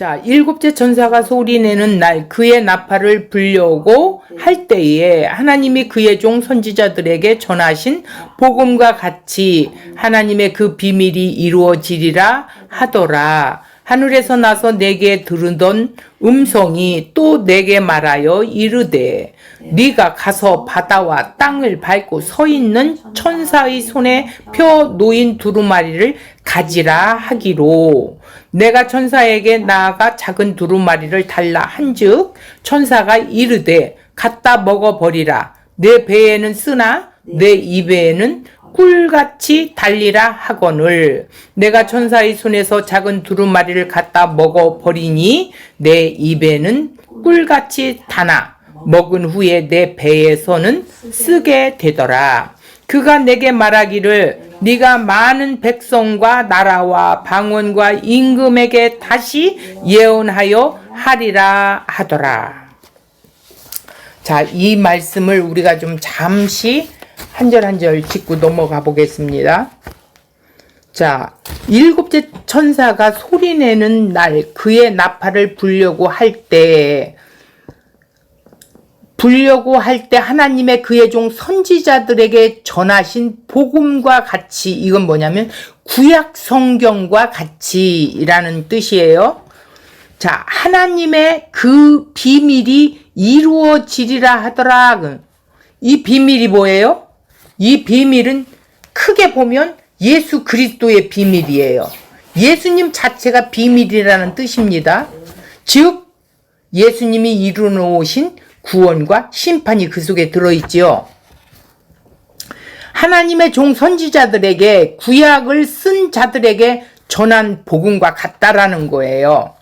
자, 일곱째 천사가 소리내는 날 그의 나팔을 불려고 할 때에 하나님이 그의 종 선지자들에게 전하신 복음과 같이 하나님의 그 비밀이 이루어지리라 하더라. 하늘에서 나서 내게 들으던 음성이 또 내게 말하여 이르되 네가 가서 바다와 땅을 밟고 서 있는 천사의 손에 펴 놓인 두루마리를 가지라 하기로 내가 천사에게 나아가 작은 두루마리를 달라 한즉 천사가 이르되 갖다 먹어버리라. 내 배에는 쓰나 내 입에는 꿀같이 달리라 하거늘 내가 천사의 손에서 작은 두루마리를 갖다 먹어버리니 내 입에는 꿀같이 다나 먹은 후에 내 배에서는 쓰게 되더라. 그가 내게 말하기를 네가 많은 백성과 나라와 방언과 임금에게 다시 예언하여 하리라 하더라. 자, 이 말씀을 우리가 좀 잠시 한 절 한 절 짚고 넘어가 보겠습니다. 자, 일곱째 천사가 소리내는 날 그의 나팔을 불려고 할 때 하나님의 그의 종 선지자들에게 전하신 복음과 같이, 이건 뭐냐면 구약 성경과 같이라는 뜻이에요. 자, 하나님의 그 비밀이 이루어지리라 하더라. 이 비밀이 뭐예요? 이 비밀은 크게 보면 예수 그리스도의 비밀이에요. 예수님 자체가 비밀이라는 뜻입니다. 즉 예수님이 이루어놓으신 구원과 심판이 그 속에 들어있지요. 하나님의 종 선지자들에게 구약을 쓴 자들에게 전한 복음과 같다라는 거예요.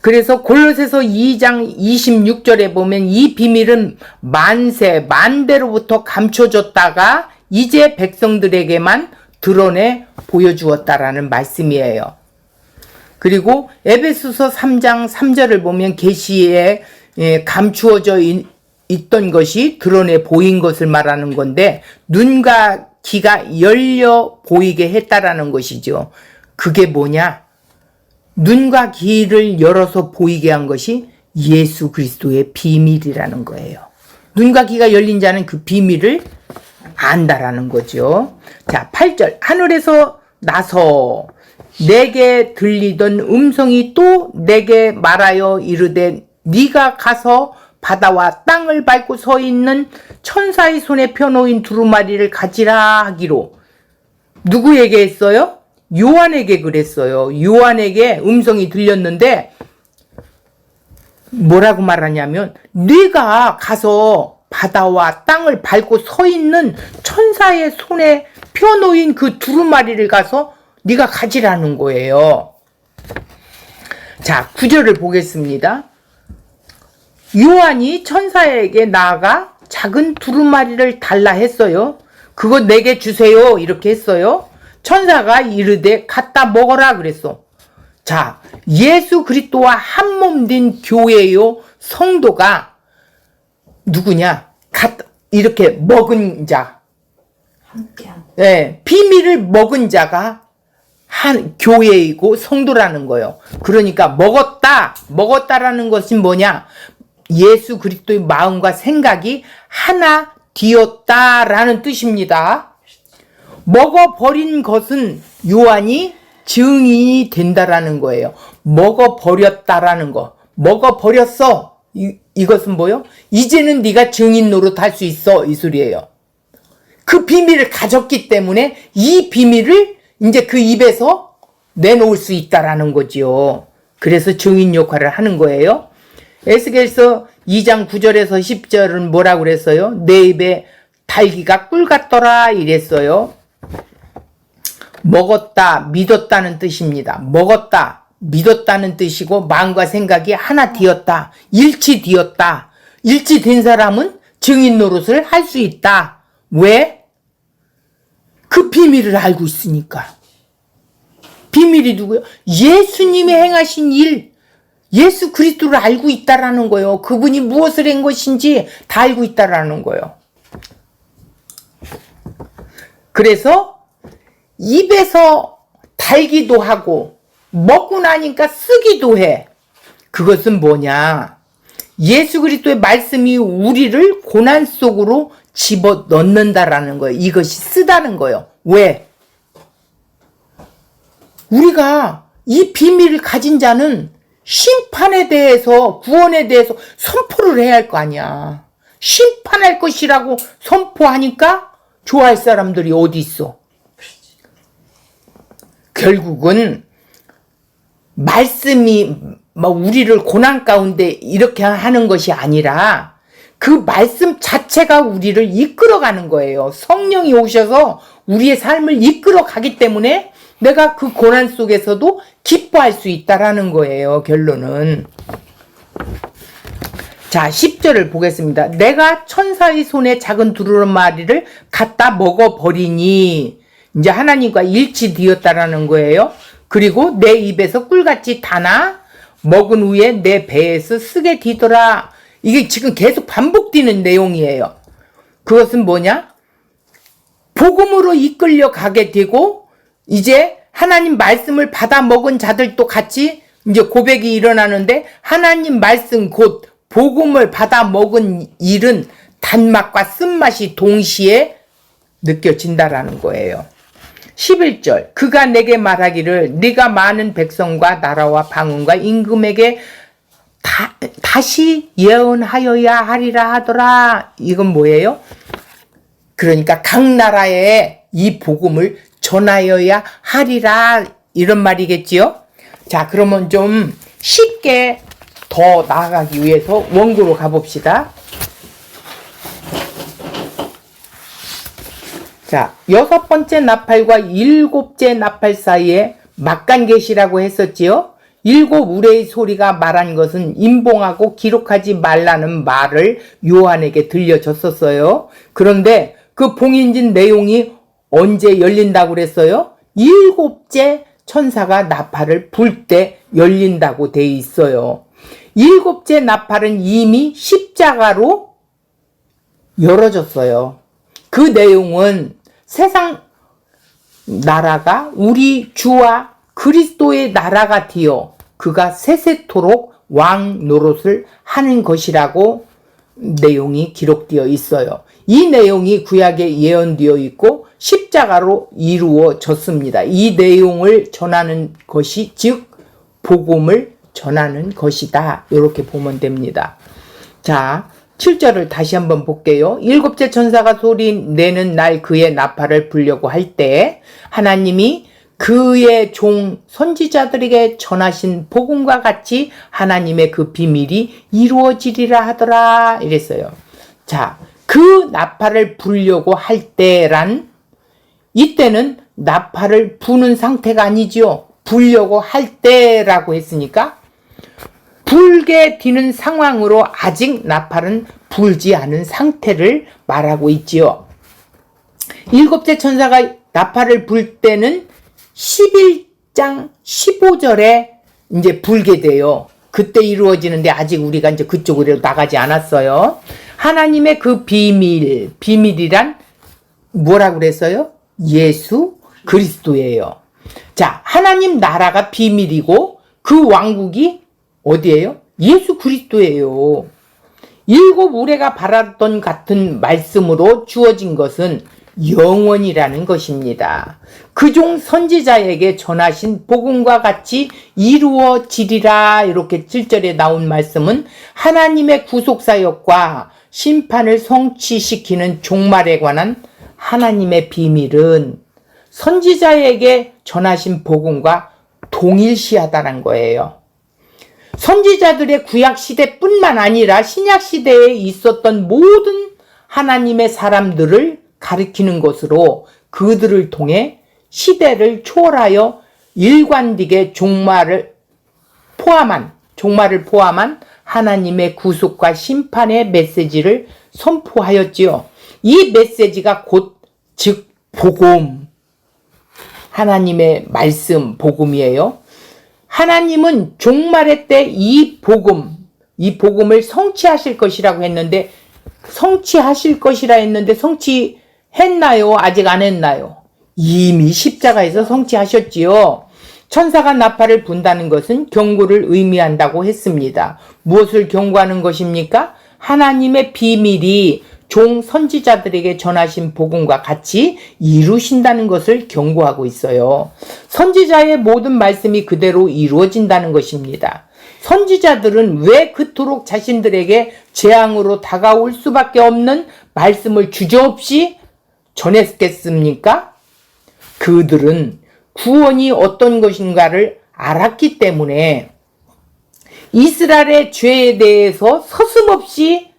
그래서 골로새서 2장 26절에 보면 이 비밀은 만대로부터 감춰졌다가 이제 백성들에게만 드러내 보여주었다라는 말씀이에요. 그리고 에베소서 3장 3절을 보면 계시에 감추어져 있던 것이 드러내 보인 것을 말하는 건데 눈과 귀가 열려 보이게 했다라는 것이죠. 그게 뭐냐? 눈과 귀를 열어서 보이게 한 것이 예수 그리스도의 비밀이라는 거예요. 눈과 귀가 열린 자는 그 비밀을 안다라는 거죠. 자, 8절 하늘에서 나서 내게 들리던 음성이 또 내게 말하여 이르되 네가 가서 바다와 땅을 밟고 서 있는 천사의 손에 펴놓인 두루마리를 가지라 하기로. 누구에게 했어요? 요한에게 그랬어요. 요한에게 음성이 들렸는데 뭐라고 말하냐면 네가 가서 바다와 땅을 밟고 서 있는 천사의 손에 펴놓인 그 두루마리를 가서 네가 가지라는 거예요. 자, 9절을 보겠습니다. 요한이 천사에게 나아가 작은 두루마리를 달라 했어요. 그거 내게 주세요 이렇게 했어요. 천사가 이르되 갖다 먹어라 그랬어. 자, 예수 그리스도와 한 몸 된 교회요 성도가 누구냐? 이렇게 먹은 자. 네, 비밀을 먹은 자가 한 교회이고 성도라는 거예요. 그러니까 먹었다라는 것은 뭐냐? 예수 그리스도의 마음과 생각이 하나 되었다라는 뜻입니다. 먹어버린 것은 요한이 증인이 된다라는 거예요. 먹어버렸다라는 거. 먹어버렸어. 이것은 뭐요? 이제는 네가 증인 노릇할 수 있어. 이 소리예요. 그 비밀을 가졌기 때문에 이 비밀을 이제 그 입에서 내놓을 수 있다라는 거지요. 그래서 증인 역할을 하는 거예요. 에스겔서 2장 9절에서 10절은 뭐라고 그랬어요? 내 입에 달기가 꿀 같더라 이랬어요. 먹었다, 믿었다는 뜻입니다. 먹었다, 믿었다는 뜻이고 마음과 생각이 하나 되었다, 일치되었다. 일치된 사람은 증인 노릇을 할 수 있다. 왜? 그 비밀을 알고 있으니까. 비밀이 누구요? 예수님이 행하신 일, 예수 그리스도를 알고 있다라는 거예요. 그분이 무엇을 한 것인지 다 알고 있다라는 거예요. 그래서 입에서 달기도 하고 먹고 나니까 쓰기도 해. 그것은 뭐냐? 예수 그리스도의 말씀이 우리를 고난 속으로 집어 넣는다라는 거예요. 이것이 쓰다는 거예요. 왜? 우리가 이 비밀을 가진 자는 심판에 대해서, 구원에 대해서 선포를 해야 할 거 아니야. 심판할 것이라고 선포하니까 좋아할 사람들이 어디 있어? 결국은 말씀이 우리를 고난 가운데 이렇게 하는 것이 아니라 그 말씀 자체가 우리를 이끌어가는 거예요. 성령이 오셔서 우리의 삶을 이끌어가기 때문에 내가 그 고난 속에서도 기뻐할 수 있다라는 거예요. 결론은. 자, 10절을 보겠습니다. 내가 천사의 손에 작은 두루마리를 갖다 먹어버리니, 이제 하나님과 일치되었다라는 거예요. 그리고 내 입에서 꿀같이 다나 먹은 후에 내 배에서 쓰게 되더라. 이게 지금 계속 반복되는 내용이에요. 그것은 뭐냐? 복음으로 이끌려 가게 되고 이제 하나님 말씀을 받아 먹은 자들도 같이 이제 고백이 일어나는데, 하나님 말씀 곧 복음을 받아 먹은 일은 단맛과 쓴맛이 동시에 느껴진다라는 거예요. 11절, 그가 내게 말하기를 네가 많은 백성과 나라와 방언과 임금에게 다시 예언하여야 하리라 하더라. 이건 뭐예요? 그러니까 각 나라에 이 복음을 전하여야 하리라, 이런 말이겠지요. 자, 그러면 좀 쉽게 더 나아가기 위해서 원고로 가봅시다. 자, 6번째 나팔과 7째 나팔 사이에 막간계시라고 했었지요. 7 우레의 소리가 말한 것은 임봉하고 기록하지 말라는 말을 요한에게 들려줬었어요. 그런데 그 봉인진 내용이 언제 열린다고 그랬어요? 7째 천사가 나팔을 불 때 열린다고 돼 있어요. 7째 나팔은 이미 십자가로 열어졌어요. 그 내용은 세상 나라가 우리 주와 그리스도의 나라가 되어 그가 세세토록 왕 노릇을 하는 것이라고 내용이 기록되어 있어요. 이 내용이 구약에 예언되어 있고 십자가로 이루어졌습니다. 이 내용을 전하는 것이 즉 복음을 전하는 것이다. 이렇게 보면 됩니다. 자, 7절을 다시 한번 볼게요. 7째 천사가 소리 내는 날 그의 나팔을 불려고 할 때 하나님이 그의 종 선지자들에게 전하신 복음과 같이 하나님의 그 비밀이 이루어지리라 하더라, 이랬어요. 자, 그 나팔을 불려고 할 때란, 이때는 나팔을 부는 상태가 아니죠. 불려고 할 때라고 했으니까 불게 되는 상황으로 아직 나팔은 불지 않은 상태를 말하고 있지요. 7째 천사가 나팔을 불 때는 11장 15절에 이제 불게 돼요. 그때 이루어지는데 아직 우리가 이제 그쪽으로 나가지 않았어요. 하나님의 그 비밀이란 뭐라고 그랬어요? 예수 그리스도예요. 자, 하나님 나라가 비밀이고 그 왕국이 어디예요? 예수 그리스도예요. 7 우레가 바라던 같은 말씀으로 주어진 것은 영원이라는 것입니다. 그종 선지자에게 전하신 복음과 같이 이루어지리라, 이렇게 7절에 나온 말씀은 하나님의 구속사역과 심판을 성취시키는 종말에 관한 하나님의 비밀은 선지자에게 전하신 복음과 동일시하다는 거예요. 선지자들의 구약 시대뿐만 아니라 신약 시대에 있었던 모든 하나님의 사람들을 가리키는 것으로 그들을 통해 시대를 초월하여 일관되게 종말을 포함한 하나님의 구속과 심판의 메시지를 선포하였지요. 이 메시지가 즉 복음, 하나님의 말씀 복음이에요. 하나님은 종말의 때 이 복음을 성취하실 것이라고 했는데, 성취하실 것이라 했는데 성취했나요? 아직 안 했나요? 이미 십자가에서 성취하셨지요. 천사가 나팔을 분다는 것은 경고를 의미한다고 했습니다. 무엇을 경고하는 것입니까? 하나님의 비밀이 종 선지자들에게 전하신 복음과 같이 이루신다는 것을 경고하고 있어요. 선지자의 모든 말씀이 그대로 이루어진다는 것입니다. 선지자들은 왜 그토록 자신들에게 재앙으로 다가올 수밖에 없는 말씀을 주저없이 전했겠습니까? 그들은 구원이 어떤 것인가를 알았기 때문에 이스라엘의 죄에 대해서 서슴지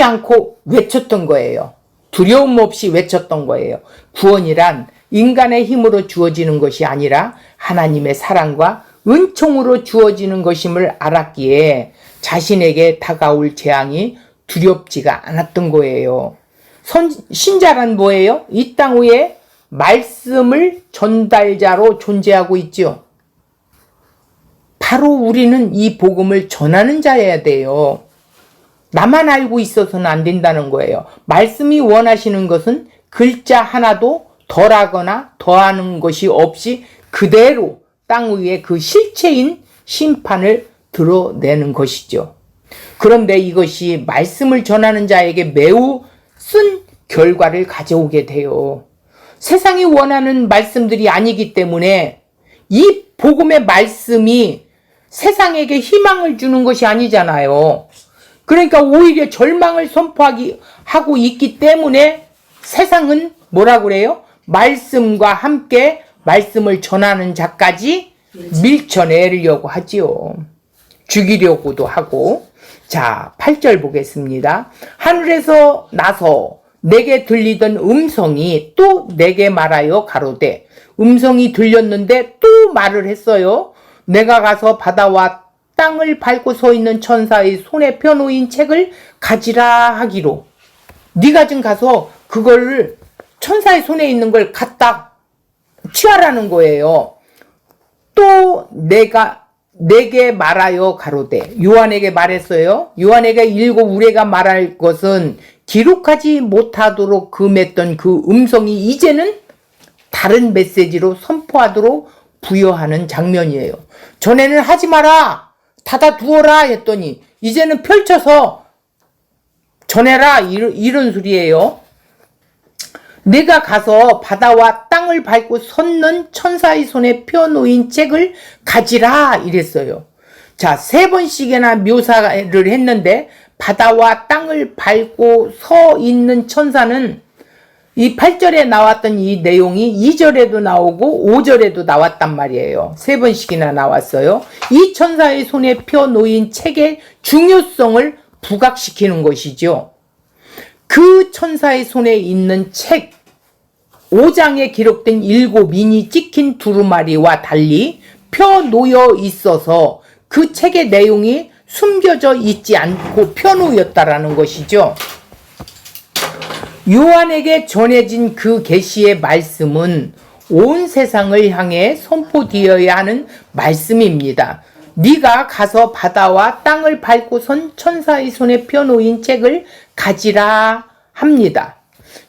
않고 외쳤던 거예요. 두려움 없이 외쳤던 거예요. 구원이란 인간의 힘으로 주어지는 것이 아니라 하나님의 사랑과 은총으로 주어지는 것임을 알았기에 자신에게 다가올 재앙이 두렵지가 않았던 거예요. 신자란 뭐예요? 이 땅 위에 말씀을 전달자로 존재하고 있죠. 바로 우리는 이 복음을 전하는 자여야 돼요. 나만 알고 있어서는 안 된다는 거예요. 말씀이 원하시는 것은 글자 하나도 덜하거나 더하는 것이 없이 그대로 땅 위에 그 실체인 심판을 드러내는 것이죠. 그런데 이것이 말씀을 전하는 자에게 매우 쓴 결과를 가져오게 돼요. 세상이 원하는 말씀들이 아니기 때문에 이 복음의 말씀이 세상에게 희망을 주는 것이 아니잖아요. 그러니까 오히려 절망을 선포하고 있기 때문에 세상은 뭐라고 그래요? 말씀과 함께 말씀을 전하는 자까지 밀쳐내려고 하지요. 죽이려고도 하고. 자, 8절 보겠습니다. 하늘에서 나서 내게 들리던 음성이 또 내게 말하여 가로되, 음성이 들렸는데 또 말을 했어요. 내가 가서 바다와 땅을 밟고 서 있는 천사의 손에 펴놓인 책을 가지라 하기로. 네가 좀 가서 그걸 천사의 손에 있는 걸 갖다 취하라는 거예요. 또 내게 말하여 가로되, 요한에게 말했어요. 요한에게 일곱 우레가 말할 것은 기록하지 못하도록 금했던 그 음성이 이제는 다른 메시지로 선포하도록 부여하는 장면이에요. 전에는 하지 마라, 닫아두어라 했더니 이제는 펼쳐서 전해라, 이런 소리예요. 내가 가서 바다와 땅을 밟고 섰는 천사의 손에 펴놓인 책을 가지라 이랬어요. 자, 3번씩이나 묘사를 했는데 바다와 땅을 밟고 서 있는 천사는 이 8절에 나왔던 이 내용이 2절에도 나오고 5절에도 나왔단 말이에요. 3번씩이나 나왔어요. 이 천사의 손에 펴놓인 책의 중요성을 부각시키는 것이죠. 그 천사의 손에 있는 책 5장에 기록된 7인이 찍힌 두루마리와 달리 펴놓여 있어서 그 책의 내용이 숨겨져 있지 않고 펴놓였다라는 것이죠. 요한에게 전해진 그 계시의 말씀은 온 세상을 향해 선포되어야 하는 말씀입니다. 네가 가서 바다와 땅을 밟고 선 천사의 손에 펴놓인 책을 가지라 합니다.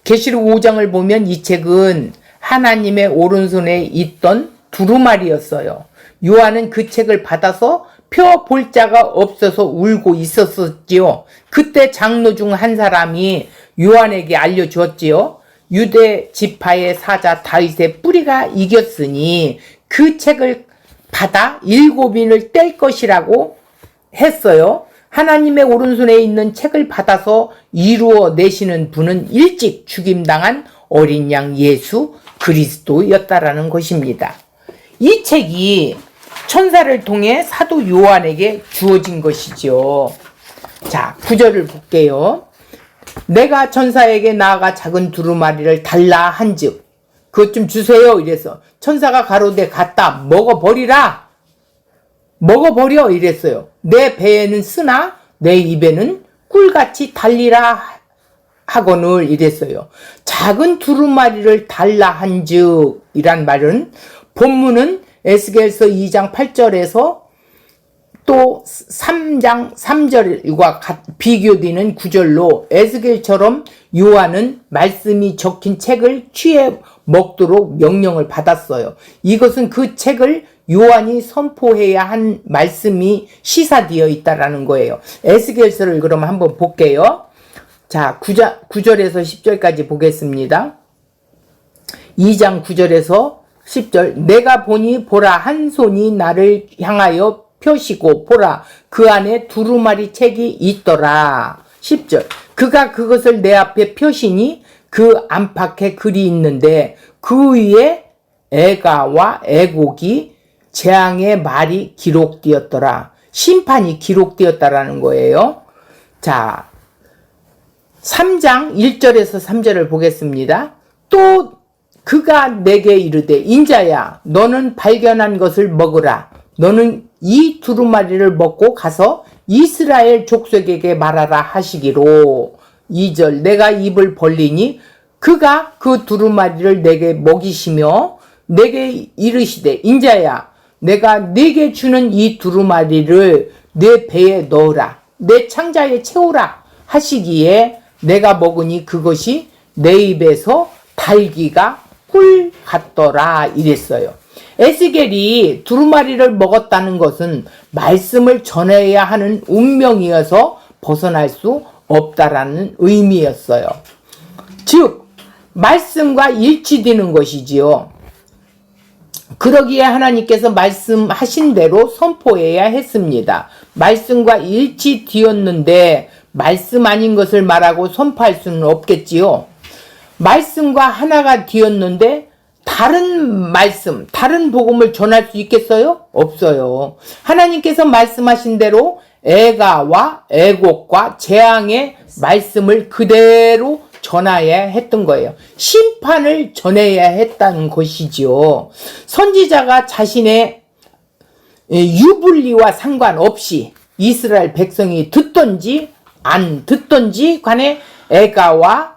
계시록 5장을 보면 이 책은 하나님의 오른손에 있던 두루마리였어요. 요한은 그 책을 받아서 펴볼 자가 없어서 울고 있었지요. 그때 장로 중 한 사람이 요한에게 알려주었지요. 유대 지파의 사자 다윗의 뿌리가 이겼으니 그 책을 받아 7인을 뗄 것이라고 했어요. 하나님의 오른손에 있는 책을 받아서 이루어내시는 분은 일찍 죽임당한 어린 양 예수 그리스도였다라는 것입니다. 이 책이 천사를 통해 사도 요한에게 주어진 것이죠. 자, 9절을 볼게요. 내가 천사에게 나아가 작은 두루마리를 달라 한즉, 그것 좀 주세요 이래서 천사가 가로되 갖다 먹어버려 이랬어요. 내 배에는 쓰나 내 입에는 꿀같이 달리라 하거늘 이랬어요. 작은 두루마리를 달라 한즉 이란 말은 본문은 에스겔서 2장 8절에서 또 3장 3절과 비교되는 구절로 에스겔처럼 요한은 말씀이 적힌 책을 취해 먹도록 명령을 받았어요. 이것은 그 책을 요한이 선포해야 한 말씀이 시사되어 있다라는 거예요. 에스겔서를 그럼 한번 볼게요. 자, 9절에서 10절까지 보겠습니다. 2장 9절에서 10절. 내가 보니 보라, 한 손이 나를 향하여 펴시고 보라, 그 안에 두루마리 책이 있더라. 10절. 그가 그것을 내 앞에 펴시니 그 안팎에 글이 있는데 그 위에 애가와 애곡이 재앙의 말이 기록되었더라. 심판이 기록되었다라는 거예요. 자, 3장 1절에서 3절을 보겠습니다. 또 그가 내게 이르되 인자야, 너는 발견한 것을 먹으라. 너는 이 두루마리를 먹고 가서 이스라엘 족속에게 말하라 하시기로. 2절. 내가 입을 벌리니 그가 그 두루마리를 내게 먹이시며 내게 이르시되 인자야, 내가 네게 주는 이 두루마리를 내 배에 넣으라. 내 창자에 채우라 하시기에 내가 먹으니 그것이 내 입에서 달기가 꿀 같더라 이랬어요. 에스겔이 두루마리를 먹었다는 것은 말씀을 전해야 하는 운명이어서 벗어날 수 없다라는 의미였어요. 즉 말씀과 일치되는 것이지요. 그러기에 하나님께서 말씀하신 대로 선포해야 했습니다. 말씀과 일치되었는데 말씀 아닌 것을 말하고 선포할 수는 없겠지요. 말씀과 하나가 되었는데 다른 말씀, 다른 복음을 전할 수 있겠어요? 없어요. 하나님께서 말씀하신 대로 애가와 애곡과 재앙의 말씀을 그대로 전해야 했던 거예요. 심판을 전해야 했다는 것이지요. 선지자가 자신의 유불리와 상관없이 이스라엘 백성이 듣던지 안 듣던지 간에 애가와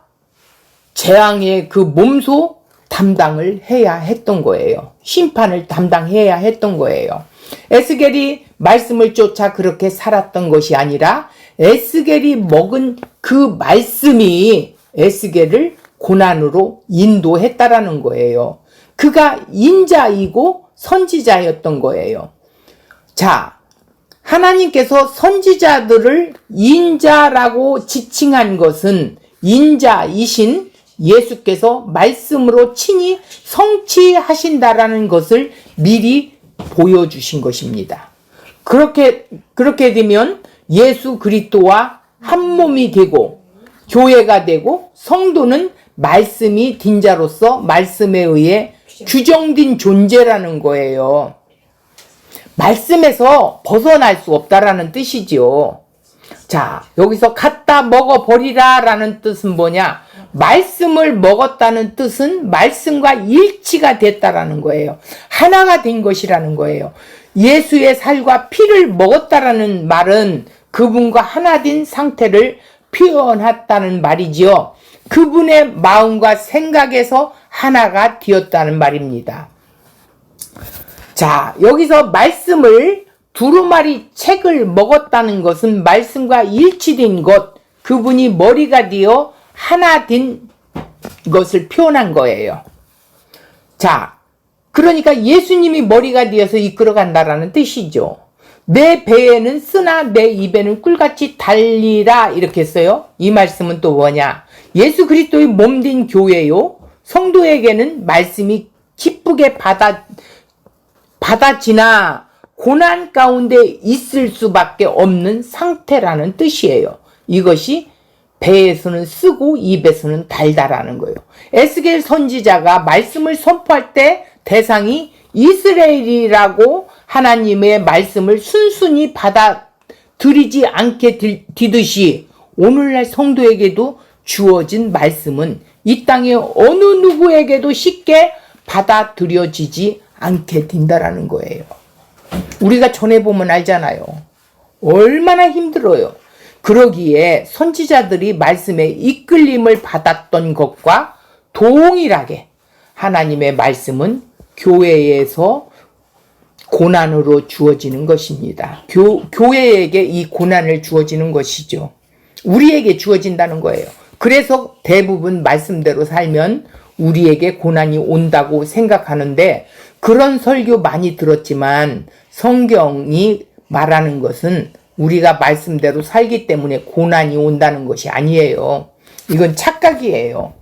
재앙의 그 몸소 담당을 해야 했던 거예요. 심판을 담당해야 했던 거예요. 에스겔이 말씀을 쫓아 그렇게 살았던 것이 아니라 에스겔이 먹은 그 말씀이 에스겔을 고난으로 인도했다라는 거예요. 그가 인자이고 선지자였던 거예요. 자, 하나님께서 선지자들을 인자라고 지칭한 것은 인자이신 예수께서 말씀으로 친히 성취하신다라는 것을 미리 보여주신 것입니다. 그렇게 되면 예수 그리스도와 한 몸이 되고 교회가 되고 성도는 말씀이 딘 자로서 말씀에 의해 규정된 존재라는 거예요. 말씀에서 벗어날 수 없다라는 뜻이지요. 자, 여기서 갖다 먹어버리라 라는 뜻은 뭐냐? 말씀을 먹었다는 뜻은 말씀과 일치가 됐다라는 거예요. 하나가 된 것이라는 거예요. 예수의 살과 피를 먹었다라는 말은 그분과 하나 된 상태를 표현했다는 말이지요. 그분의 마음과 생각에서 하나가 되었다는 말입니다. 자, 여기서 말씀을 두루마리 책을 먹었다는 것은 말씀과 일치된 것, 그분이 머리가 되어 하나 된 것을 표현한 거예요. 자, 그러니까 예수님이 머리가 되어서 이끌어간다라는 뜻이죠. 내 배에는 쓰나 내 입에는 꿀같이 달리라 이렇게 했어요. 이 말씀은 또 뭐냐? 예수 그리스도의 몸된 교회요. 성도에게는 말씀이 기쁘게 받아지나 고난 가운데 있을 수밖에 없는 상태라는 뜻이에요. 이것이 배에서는 쓰고 입에서는 달다라는 거예요. 에스겔 선지자가 말씀을 선포할 때 대상이 이스라엘이라고 하나님의 말씀을 순순히 받아들이지 않게 되듯이 오늘날 성도에게도 주어진 말씀은 이 땅의 어느 누구에게도 쉽게 받아들여지지 않게 된다라는 거예요. 우리가 전해보면 알잖아요. 얼마나 힘들어요. 그러기에 선지자들이 말씀에 이끌림을 받았던 것과 동일하게 하나님의 말씀은 교회에서 고난으로 주어지는 것입니다. 교회에게 이 고난을 주어지는 것이죠. 우리에게 주어진다는 거예요. 그래서 대부분 말씀대로 살면 우리에게 고난이 온다고 생각하는데, 그런 설교 많이 들었지만 성경이 말하는 것은 우리가 말씀대로 살기 때문에 고난이 온다는 것이 아니에요. 이건 착각이에요.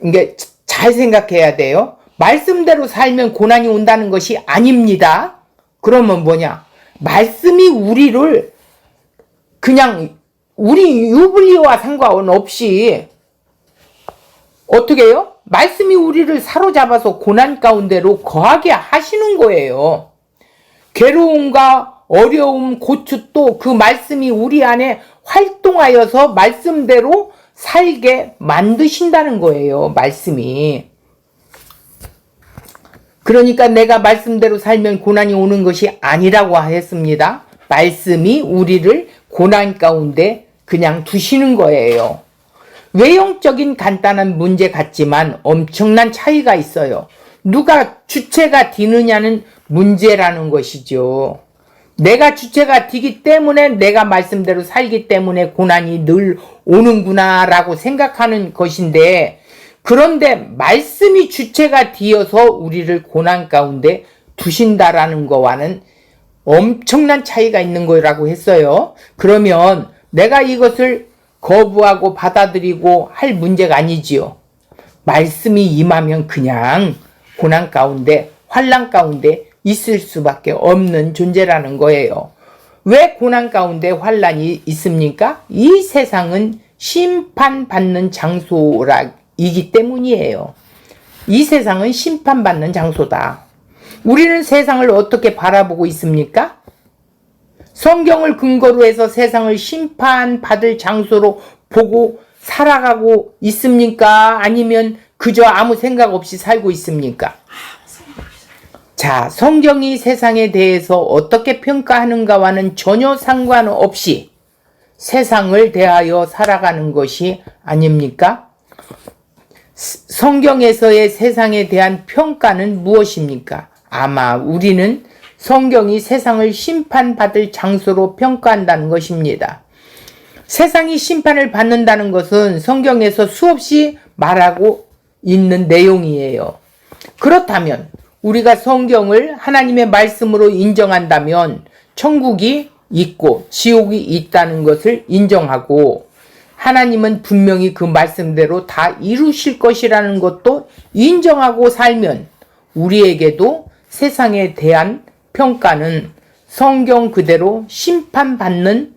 이게 잘 생각해야 돼요. 말씀대로 살면 고난이 온다는 것이 아닙니다. 그러면 뭐냐? 말씀이 우리를 그냥 우리 유불리와 상관없이 어떻게 해요? 말씀이 우리를 사로잡아서 고난 가운데로 거하게 하시는 거예요. 괴로움과 어려움, 고초도 그 말씀이 우리 안에 활동하여서 말씀대로 살게 만드신다는 거예요. 말씀이. 그러니까 내가 말씀대로 살면 고난이 오는 것이 아니라고 했습니다. 말씀이 우리를 고난 가운데 그냥 두시는 거예요. 외형적인 간단한 문제 같지만 엄청난 차이가 있어요. 누가 주체가 되느냐는 문제라는 것이죠. 내가 주체가 되기 때문에 내가 말씀대로 살기 때문에 고난이 늘 오는구나 라고 생각하는 것인데, 그런데 말씀이 주체가 되어서 우리를 고난 가운데 두신다라는 거와는 엄청난 차이가 있는 거라고 했어요. 그러면 내가 이것을 거부하고 받아들이고 할 문제가 아니지요. 말씀이 임하면 그냥 고난 가운데, 환난 가운데 있을 수밖에 없는 존재라는 거예요. 왜 고난 가운데 환난이 있습니까? 이 세상은 심판받는 장소이기 때문이에요. 이 세상은 심판받는 장소다. 우리는 세상을 어떻게 바라보고 있습니까? 성경을 근거로 해서 세상을 심판받을 장소로 보고 살아가고 있습니까? 아니면 그저 아무 생각 없이 살고 있습니까? 자, 성경이 세상에 대해서 어떻게 평가하는가와는 전혀 상관없이 세상을 대하여 살아가는 것이 아닙니까? 성경에서의 세상에 대한 평가는 무엇입니까? 아마 우리는 성경이 세상을 심판받을 장소로 평가한다는 것입니다. 세상이 심판을 받는다는 것은 성경에서 수없이 말하고 있는 내용이에요. 그렇다면 우리가 성경을 하나님의 말씀으로 인정한다면 천국이 있고 지옥이 있다는 것을 인정하고, 하나님은 분명히 그 말씀대로 다 이루실 것이라는 것도 인정하고 살면 우리에게도 세상에 대한 평가는 성경 그대로 심판받는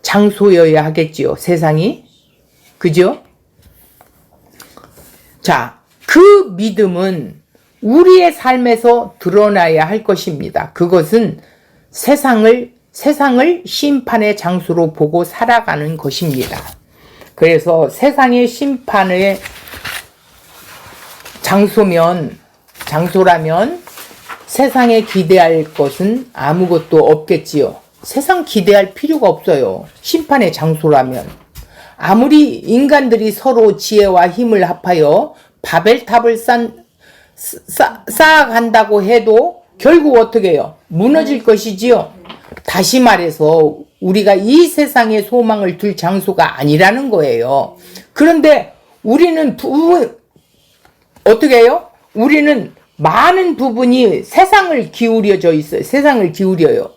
장소여야 하겠지요. 세상이. 그죠? 자, 그 믿음은 우리의 삶에서 드러나야 할 것입니다. 그것은 세상을 심판의 장소로 보고 살아가는 것입니다. 그래서 세상의 심판의 장소라면 세상에 기대할 것은 아무것도 없겠지요. 세상 기대할 필요가 없어요. 심판의 장소라면. 아무리 인간들이 서로 지혜와 힘을 합하여 바벨탑을 쌓아간다고 해도 결국 어떻게 해요? 무너질 것이지요. 다시 말해서 우리가 이 세상에 소망을 둘 장소가 아니라는 거예요. 그런데 우리는 어떻게 해요? 우리는 많은 부분이 세상을 기울여져 있어요. 세상을 기울여요.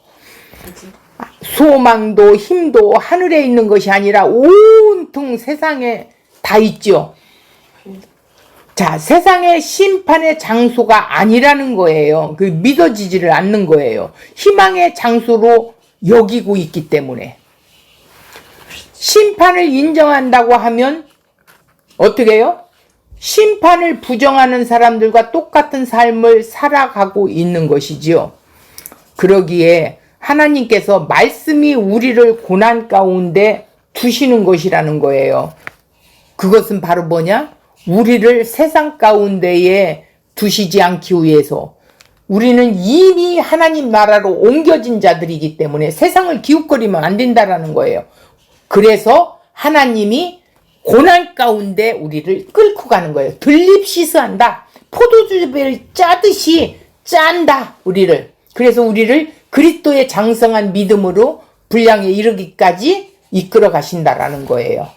소망도 힘도 하늘에 있는 것이 아니라 온통 세상에 다 있죠. 자, 세상의 심판의 장소가 아니라는 거예요. 그 믿어지지를 않는 거예요. 희망의 장소로 여기고 있기 때문에. 심판을 인정한다고 하면 어떻게 해요? 심판을 부정하는 사람들과 똑같은 삶을 살아가고 있는 것이지요. 그러기에 하나님께서 말씀이 우리를 고난 가운데 두시는 것이라는 거예요. 그것은 바로 뭐냐? 우리를 세상 가운데에 두시지 않기 위해서. 우리는 이미 하나님 나라로 옮겨진 자들이기 때문에 세상을 기웃거리면 안 된다라는 거예요. 그래서 하나님이 고난 가운데 우리를 끌고 가는 거예요. 들립시스한다. 포도주를 짜듯이 짠다, 우리를. 그래서 우리를 그리스도의 장성한 믿음으로 분량에 이르기까지 이끌어 가신다라는 거예요.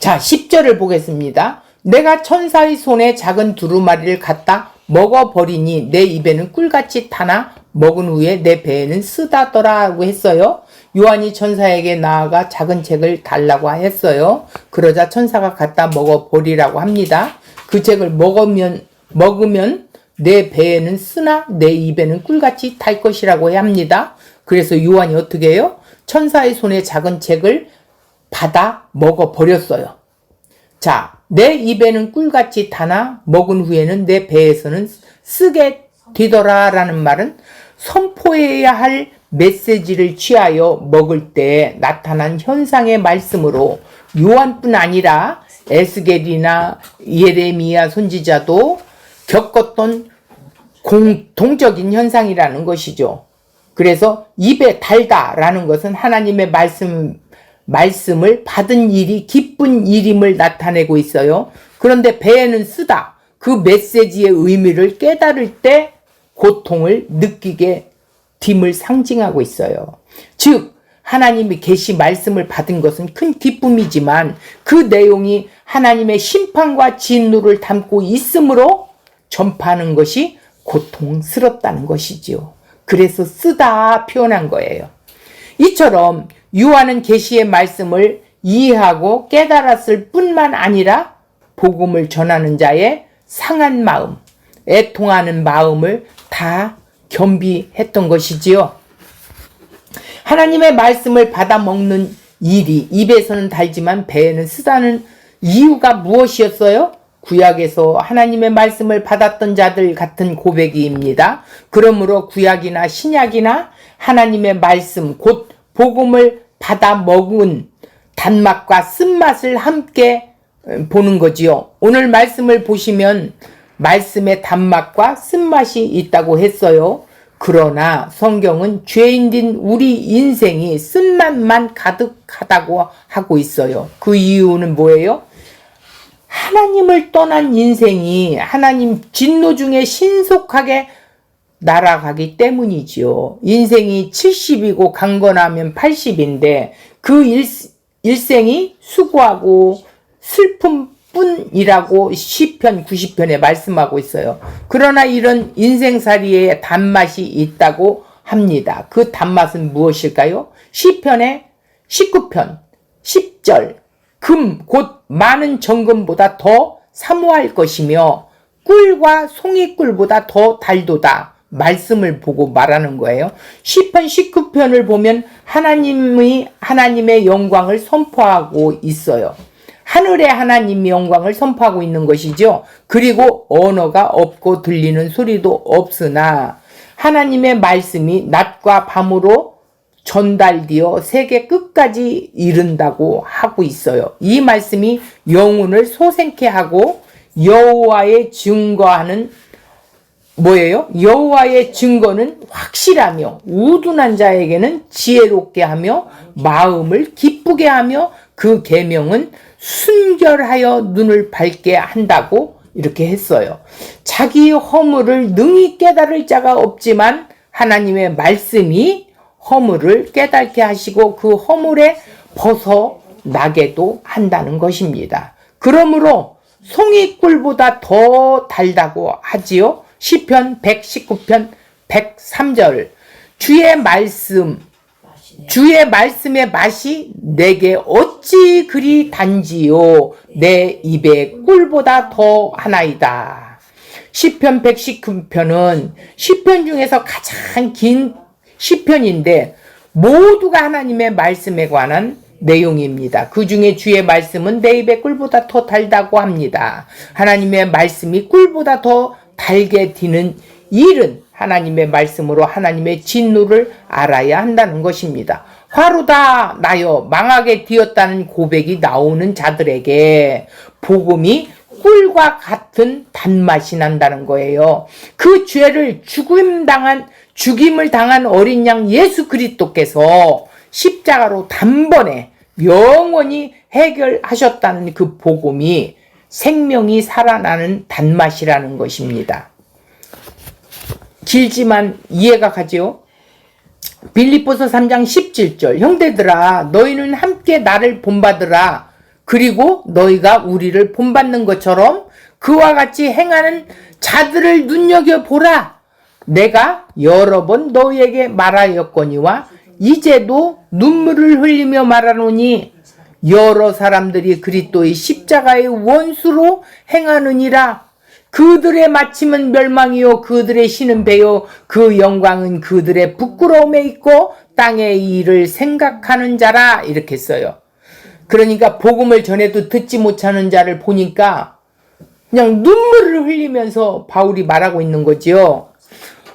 자, 10절을 보겠습니다. 내가 천사의 손에 작은 두루마리를 갖다 먹어버리니 내 입에는 꿀같이 타나 먹은 후에 내 배에는 쓰다더라고 했어요. 요한이 천사에게 나아가 작은 책을 달라고 했어요. 그러자 천사가 갖다 먹어버리라고 합니다. 그 책을 먹으면 내 배에는 쓰나 내 입에는 꿀같이 탈 것이라고 합니다. 그래서 요한이 어떻게 해요? 천사의 손에 작은 책을 받아 먹어버렸어요. 자, 내 입에는 꿀같이 타나 먹은 후에는 내 배에서는 쓰게 되더라 라는 말은 선포해야 할 메시지를 취하여 먹을 때 나타난 현상의 말씀으로 요한뿐 아니라 에스겔이나 예레미야 선지자도 겪었던 공통적인 현상이라는 것이죠. 그래서 입에 달다라는 것은 하나님의 말씀을 받은 일이 기쁜 일임을 나타내고 있어요. 그런데 배에는 쓰다. 그 메시지의 의미를 깨달을 때 고통을 느끼게 됨을 상징하고 있어요. 즉 하나님이 계시 말씀을 받은 것은 큰 기쁨이지만 그 내용이 하나님의 심판과 진노를 담고 있으므로 전파하는 것이 고통스럽다는 것이지요. 그래서 쓰다 표현한 거예요. 이처럼 요한은 계시의 말씀을 이해하고 깨달았을 뿐만 아니라 복음을 전하는 자의 상한 마음, 애통하는 마음을 다 겸비했던 것이지요. 하나님의 말씀을 받아 먹는 일이 입에서는 달지만 배에는 쓰다는 이유가 무엇이었어요? 구약에서 하나님의 말씀을 받았던 자들 같은 고백입니다. 그러므로 구약이나 신약이나 하나님의 말씀 곧 복음을 받아 먹은 단맛과 쓴맛을 함께 보는 거지요. 오늘 말씀을 보시면 말씀의 단맛과 쓴맛이 있다고 했어요. 그러나 성경은 죄인된 우리 인생이 쓴맛만 가득하다고 하고 있어요. 그 이유는 뭐예요? 하나님을 떠난 인생이 하나님 진노 중에 신속하게 날아가기 때문이지요. 인생이 70이고 강건하면 80인데 그 일생이 수고하고 슬픔뿐이라고 시편 90편에 말씀하고 있어요. 그러나 이런 인생살이에 단맛이 있다고 합니다. 그 단맛은 무엇일까요? 시편의 19편 10절 금 곧 많은 정금보다 더 사모할 것이며 꿀과 송이꿀보다 더 달도다. 말씀을 보고 말하는 거예요. 시편 19편을 보면 하나님의 영광을 선포하고 있어요. 하늘의 하나님의 영광을 선포하고 있는 것이죠. 그리고 언어가 없고 들리는 소리도 없으나 하나님의 말씀이 낮과 밤으로 전달되어 세계 끝까지 이른다고 하고 있어요. 이 말씀이 영혼을 소생케 하고 여호와의 증거하는 뭐예요? 여호와의 증거는 확실하며 우둔한 자에게는 지혜롭게 하며 마음을 기쁘게 하며 그 계명은 순결하여 눈을 밝게 한다고 이렇게 했어요. 자기 허물을 능히 깨달을 자가 없지만 하나님의 말씀이 허물을 깨닫게 하시고 그 허물에 벗어나게도 한다는 것입니다. 그러므로 송이꿀보다 더 달다고 하지요. 시편 119편 103절 주의 말씀의 맛이 내게 어찌 그리 단지요 내 입에 꿀보다 더 하나이다. 시편 119편은 시편 중에서 가장 긴 시편인데 모두가 하나님의 말씀에 관한 내용입니다. 그 중에 주의 말씀은 내 입에 꿀보다 더 달다고 합니다. 하나님의 말씀이 꿀보다 더 달게 되는 일은 하나님의 말씀으로 하나님의 진노를 알아야 한다는 것입니다. 화루다 나여 망하게 되었다는 고백이 나오는 자들에게 복음이 꿀과 같은 단맛이 난다는 거예요. 그 죄를 죽임을 당한 어린 양 예수 그리스도께서 십자가로 단번에 영원히 해결하셨다는 그 복음이 생명이 살아나는 단맛이라는 것입니다. 길지만 이해가 가죠? 빌립보서 3장 17절 형제들아 너희는 함께 나를 본받으라. 그리고 너희가 우리를 본받는 것처럼 그와 같이 행하는 자들을 눈여겨보라. 내가 여러 번 너희에게 말하였거니와 이제도 눈물을 흘리며 말하노니 여러 사람들이 그리스도의 십자가의 원수로 행하느니라. 그들의 마침은 멸망이요 그들의 신은 배요 그 영광은 그들의 부끄러움에 있고 땅의 일을 생각하는 자라. 이렇게 써요. 그러니까 복음을 전해도 듣지 못하는 자를 보니까 그냥 눈물을 흘리면서 바울이 말하고 있는 거지요.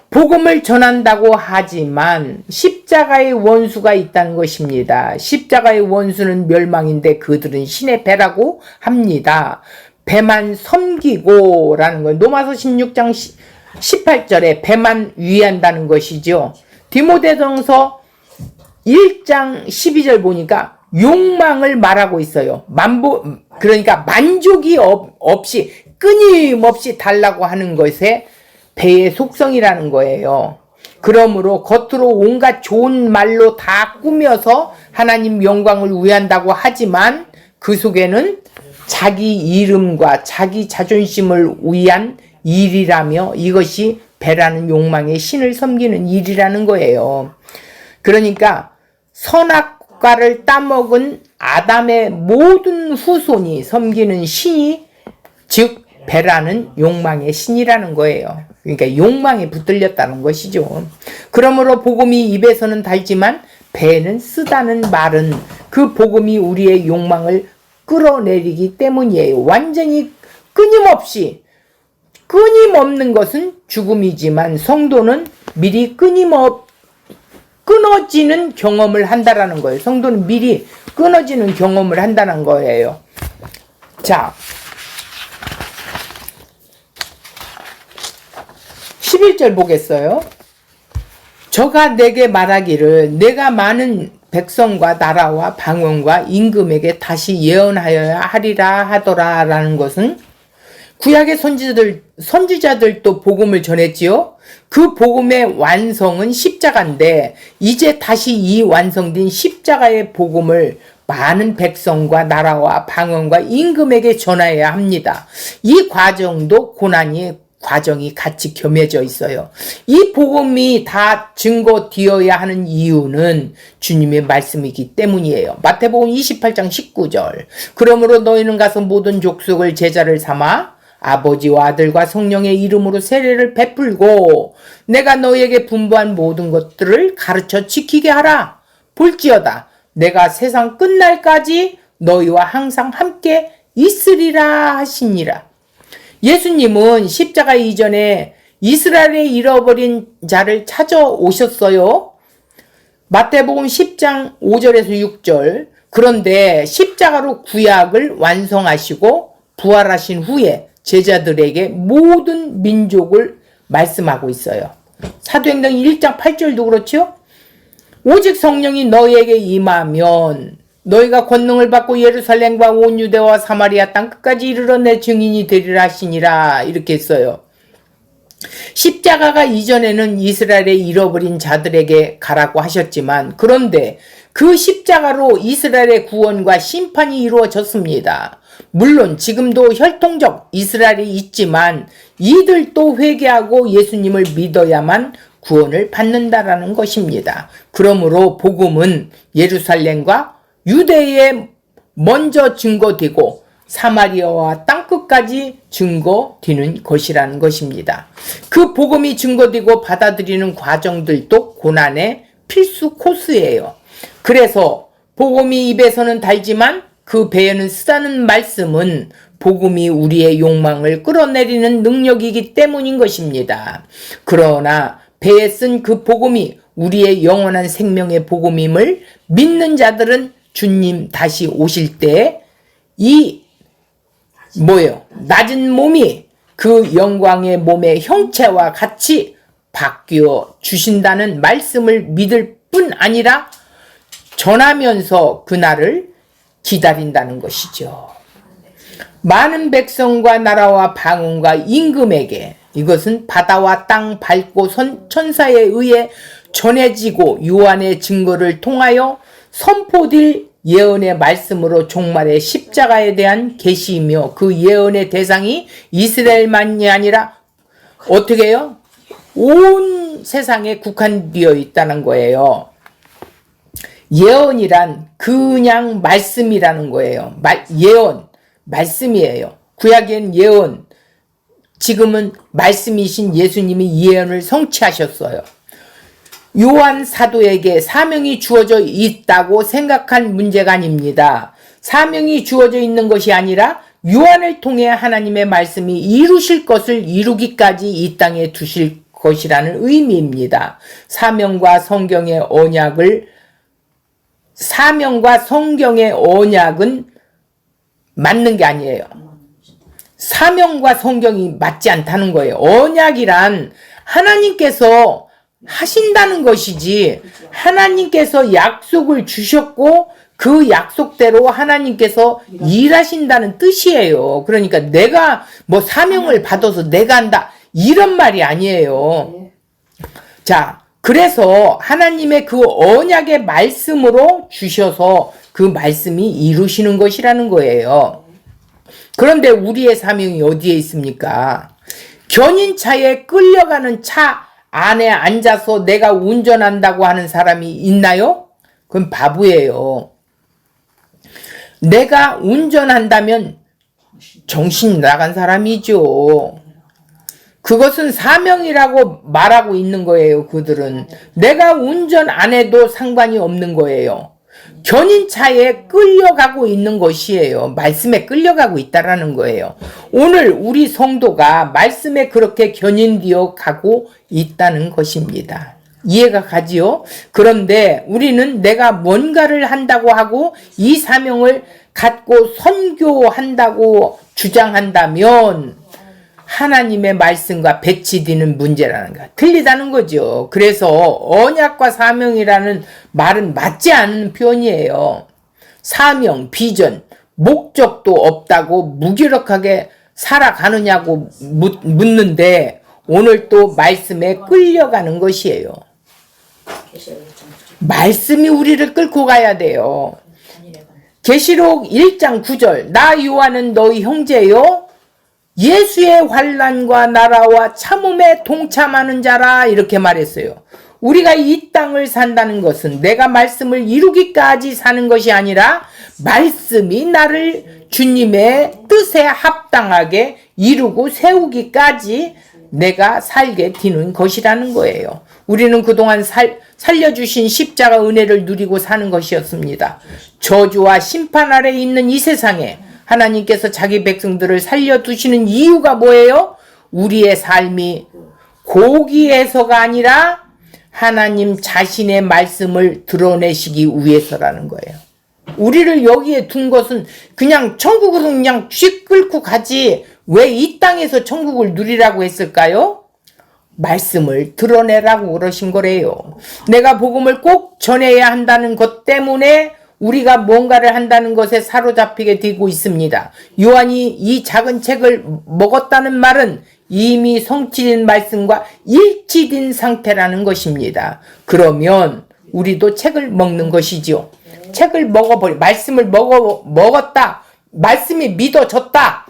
복음을 전한다고 하지만 십자가의 원수가 있다는 것입니다. 십자가의 원수는 멸망인데 그들은 신의 배라고 합니다. 배만 섬기고 라는 거예요. 로마서 16장 18절에 배만 위한다는 것이죠. 디모데전서 1장 12절 보니까 욕망을 말하고 있어요. 그러니까 만족이 없이 끊임없이 달라고 하는 것에 배의 속성이라는 거예요. 그러므로 겉으로 온갖 좋은 말로 다 꾸며서 하나님 영광을 위한다고 하지만 그 속에는 자기 이름과 자기 자존심을 위한 일이라며 이것이 배라는 욕망의 신을 섬기는 일이라는 거예요. 그러니까 선악과를 따먹은 아담의 모든 후손이 섬기는 신이 즉 배라는 욕망의 신이라는 거예요. 그러니까 욕망에 붙들렸다는 것이죠. 그러므로 복음이 입에서는 달지만 배는 쓰다는 말은 그 복음이 우리의 욕망을 끌어내리기 때문이에요. 완전히 끊임없는 것은 죽음이지만 성도는 미리 끊어지는 경험을 한다라는 거예요. 성도는 미리 끊어지는 경험을 한다는 거예요. 자, 11절 보겠어요. 저가 내게 말하기를 내가 많은 백성과 나라와 방언과 임금에게 다시 예언하여야 하리라 하더라 라는 것은 구약의 선지자들도 복음을 전했지요. 그 복음의 완성은 십자가인데 이제 다시 이 완성된 십자가의 복음을 많은 백성과 나라와 방언과 임금에게 전하여야 합니다. 이 과정도 과정이 같이 겸해져 있어요. 이 복음이 다 증거되어야 하는 이유는 주님의 말씀이기 때문이에요. 마태복음 28장 19절 그러므로 너희는 가서 모든 족속을 제자를 삼아 아버지와 아들과 성령의 이름으로 세례를 베풀고 내가 너희에게 분부한 모든 것들을 가르쳐 지키게 하라. 볼지어다 내가 세상 끝날까지 너희와 항상 함께 있으리라 하시니라. 예수님은 십자가 이전에 이스라엘의 잃어버린 자를 찾아오셨어요. 마태복음 10장 5절에서 6절 그런데 십자가로 구약을 완성하시고 부활하신 후에 제자들에게 모든 민족을 말씀하고 있어요. 사도행전 1장 8절도 그렇죠? 오직 성령이 너희에게 임하면 너희가 권능을 받고 예루살렘과 온 유대와 사마리아 땅 끝까지 이르러 내 증인이 되리라 하시니라 이렇게 했어요. 십자가가 이전에는 이스라엘의 잃어버린 자들에게 가라고 하셨지만 그런데 그 십자가로 이스라엘의 구원과 심판이 이루어졌습니다. 물론 지금도 혈통적 이스라엘이 있지만 이들도 회개하고 예수님을 믿어야만 구원을 받는다라는 것입니다. 그러므로 복음은 예루살렘과 유대에 먼저 증거되고 사마리아와 땅끝까지 증거되는 것이라는 것입니다. 그 복음이 증거되고 받아들이는 과정들도 고난의 필수 코스예요. 그래서 복음이 입에서는 달지만 그 배에는 쓰다는 말씀은 복음이 우리의 욕망을 끌어내리는 능력이기 때문인 것입니다. 그러나 배에 쓴 그 복음이 우리의 영원한 생명의 복음임을 믿는 자들은 주님 다시 오실 때 낮은 몸이 그 영광의 몸의 형체와 같이 바뀌어 주신다는 말씀을 믿을 뿐 아니라 전하면서 그날을 기다린다는 것이죠. 많은 백성과 나라와 방언과 임금에게 이것은 바다와 땅 밝고 천사에 의해 전해지고 요한의 증거를 통하여 선포될 예언의 말씀으로 종말의 십자가에 대한 계시이며 그 예언의 대상이 이스라엘만이 아니라 어떻게 해요? 온 세상에 국한되어 있다는 거예요. 예언이란 그냥 말씀이라는 거예요. 예언, 말씀이에요. 구약엔 예언, 지금은 말씀이신 예수님이 이 예언을 성취하셨어요. 요한 사도에게 사명이 주어져 있다고 생각한 문제가 아닙니다. 사명이 주어져 있는 것이 아니라 요한을 통해 하나님의 말씀이 이루실 것을 이루기까지 이 땅에 두실 것이라는 의미입니다. 사명과 성경의 언약은 맞는 게 아니에요. 사명과 성경이 맞지 않다는 거예요. 언약이란 하나님께서 하신다는 것이지, 하나님께서 약속을 주셨고 그 약속대로 하나님께서 일하신다는 뜻이에요. 그러니까 내가 뭐 사명을 받아서 내가 한다 이런 말이 아니에요. 자, 그래서 하나님의 그 언약의 말씀으로 주셔서 그 말씀이 이루시는 것이라는 거예요. 그런데 우리의 사명이 어디에 있습니까? 견인차에 끌려가는 차 안에 앉아서 내가 운전한다고 하는 사람이 있나요? 그건 바보예요. 내가 운전한다면 정신 나간 사람이죠. 그것은 사명이라고 말하고 있는 거예요. 그들은 내가 운전 안 해도 상관이 없는 거예요. 견인차에 끌려가고 있는 것이에요. 말씀에 끌려가고 있다라는 거예요. 오늘 우리 성도가 말씀에 그렇게 견인되어 가고 있다는 것입니다. 이해가 가지요? 그런데 우리는 내가 뭔가를 한다고 하고 이 사명을 갖고 선교한다고 주장한다면 하나님의 말씀과 배치되는 문제라는 거 틀리다는 거죠. 그래서 언약과 사명이라는 말은 맞지 않는 표현이에요. 사명, 비전, 목적도 없다고 무기력하게 살아가느냐고 묻는데 오늘 또 말씀에 끌려가는 것이에요. 말씀이 우리를 끌고 가야 돼요. 계시록 1장 9절 나 요한은 너희 형제요 예수의 환난과 나라와 참음에 동참하는 자라 이렇게 말했어요. 우리가 이 땅을 산다는 것은 내가 말씀을 이루기까지 사는 것이 아니라 말씀이 나를 주님의 뜻에 합당하게 이루고 세우기까지 내가 살게 되는 것이라는 거예요. 우리는 그동안 살려주신 십자가 은혜를 누리고 사는 것이었습니다. 저주와 심판 아래 있는 이 세상에 하나님께서 자기 백성들을 살려두시는 이유가 뭐예요? 우리의 삶이 고기에서가 아니라 하나님 자신의 말씀을 드러내시기 위해서라는 거예요. 우리를 여기에 둔 것은 그냥 천국으로 그냥 쥐 끌고 가지 왜 이 땅에서 천국을 누리라고 했을까요? 말씀을 드러내라고 그러신 거래요. 내가 복음을 꼭 전해야 한다는 것 때문에 우리가 뭔가를 한다는 것에 사로잡히게 되고 있습니다. 요한이 이 작은 책을 먹었다는 말은 이미 성취된 말씀과 일치된 상태라는 것입니다. 그러면 우리도 책을 먹는 것이죠. 책을 말씀을 먹었다. 말씀이 믿어졌다.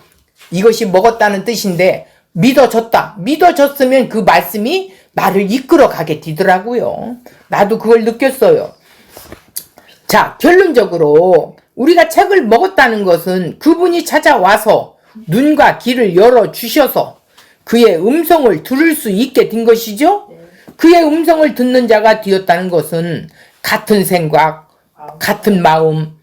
이것이 먹었다는 뜻인데 믿어졌다. 믿어졌으면 그 말씀이 나를 이끌어 가게 되더라고요. 나도 그걸 느꼈어요. 자, 결론적으로 우리가 책을 먹었다는 것은 그분이 찾아와서 눈과 귀를 열어주셔서 그의 음성을 들을 수 있게 된 것이죠. 그의 음성을 듣는 자가 되었다는 것은 같은 생각, 같은 마음,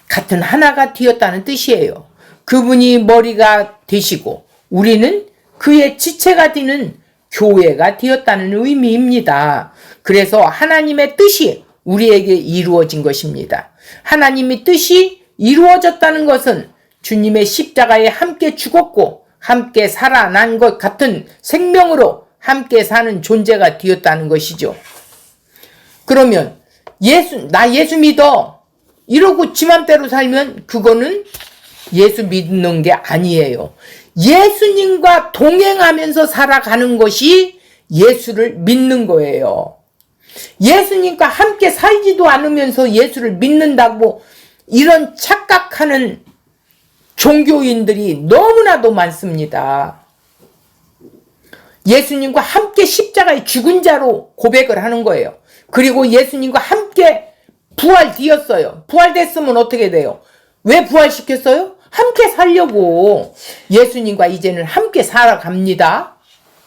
같은 하나가 되었다는 뜻이에요. 그분이 머리가 되시고 우리는 그의 지체가 되는 교회가 되었다는 의미입니다. 그래서 하나님의 뜻이 우리에게 이루어진 것입니다. 하나님의 뜻이 이루어졌다는 것은 주님의 십자가에 함께 죽었고 함께 살아난 것 같은 생명으로 함께 사는 존재가 되었다는 것이죠. 그러면 나 예수 믿어 이러고 지 맘대로 살면 그거는 예수 믿는 게 아니에요. 예수님과 동행하면서 살아가는 것이 예수를 믿는 거예요. 예수님과 함께 살지도 않으면서 예수를 믿는다고 이런 착각하는 종교인들이 너무나도 많습니다. 예수님과 함께 십자가에 죽은 자로 고백을 하는 거예요. 그리고 예수님과 함께 부활되었어요. 부활됐으면 어떻게 돼요? 왜 부활시켰어요? 함께 살려고. 예수님과 이제는 함께 살아갑니다.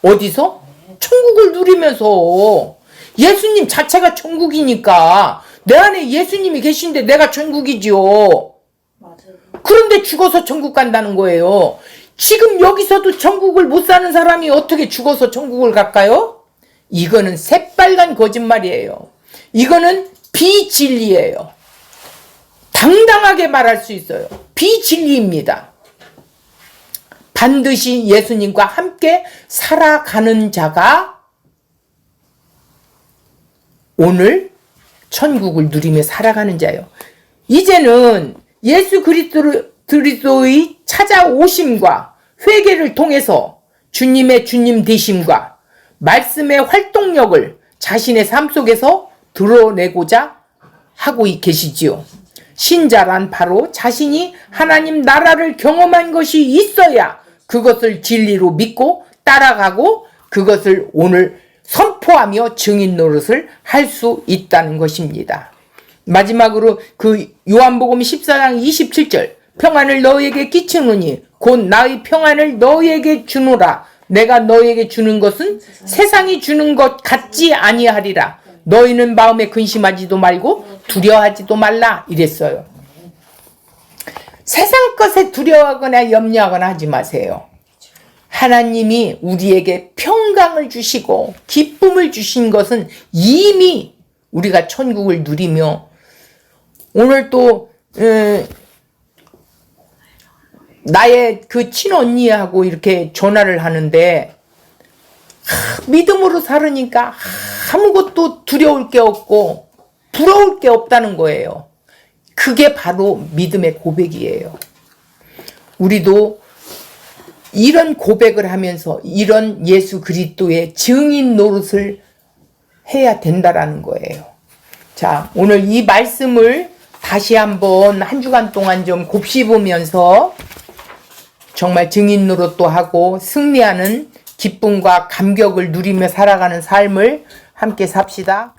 어디서? 천국을 누리면서. 예수님 자체가 천국이니까 내 안에 예수님이 계신데 내가 천국이지요. 그런데 죽어서 천국 간다는 거예요. 지금 여기서도 천국을 못 사는 사람이 어떻게 죽어서 천국을 갈까요? 이거는 새빨간 거짓말이에요. 이거는 비진리예요. 당당하게 말할 수 있어요. 비진리입니다. 반드시 예수님과 함께 살아가는 자가 오늘 천국을 누리며 살아가는 자예요. 이제는 예수 그리스도의 찾아오심과 회개를 통해서 주님의 주님 되심과 말씀의 활동력을 자신의 삶 속에서 드러내고자 하고 계시지요. 신자란 바로 자신이 하나님 나라를 경험한 것이 있어야 그것을 진리로 믿고 따라가고 그것을 오늘 선포하며 증인 노릇을 할 수 있다는 것입니다. 마지막으로 그 요한복음 14장 27절 평안을 너희에게 끼치노니 곧 나의 평안을 너희에게 주노라. 내가 너희에게 주는 것은 세상이 주는 것 같지 아니하리라. 너희는 마음에 근심하지도 말고 두려워하지도 말라 이랬어요. 세상 것에 두려워하거나 염려하거나 하지 마세요. 하나님이 우리에게 평강을 주시고 기쁨을 주신 것은 이미 우리가 천국을 누리며 오늘 또 나의 그 친언니하고 이렇게 전화를 하는데 믿음으로 살으니까 아무것도 두려울 게 없고 부러울 게 없다는 거예요. 그게 바로 믿음의 고백이에요. 우리도 이런 고백을 하면서 이런 예수 그리스도의 증인 노릇을 해야 된다라는 거예요. 자, 오늘 이 말씀을 다시 한번 한 주간 동안 좀 곱씹으면서 정말 증인 노릇도 하고 승리하는 기쁨과 감격을 누리며 살아가는 삶을 함께 삽시다.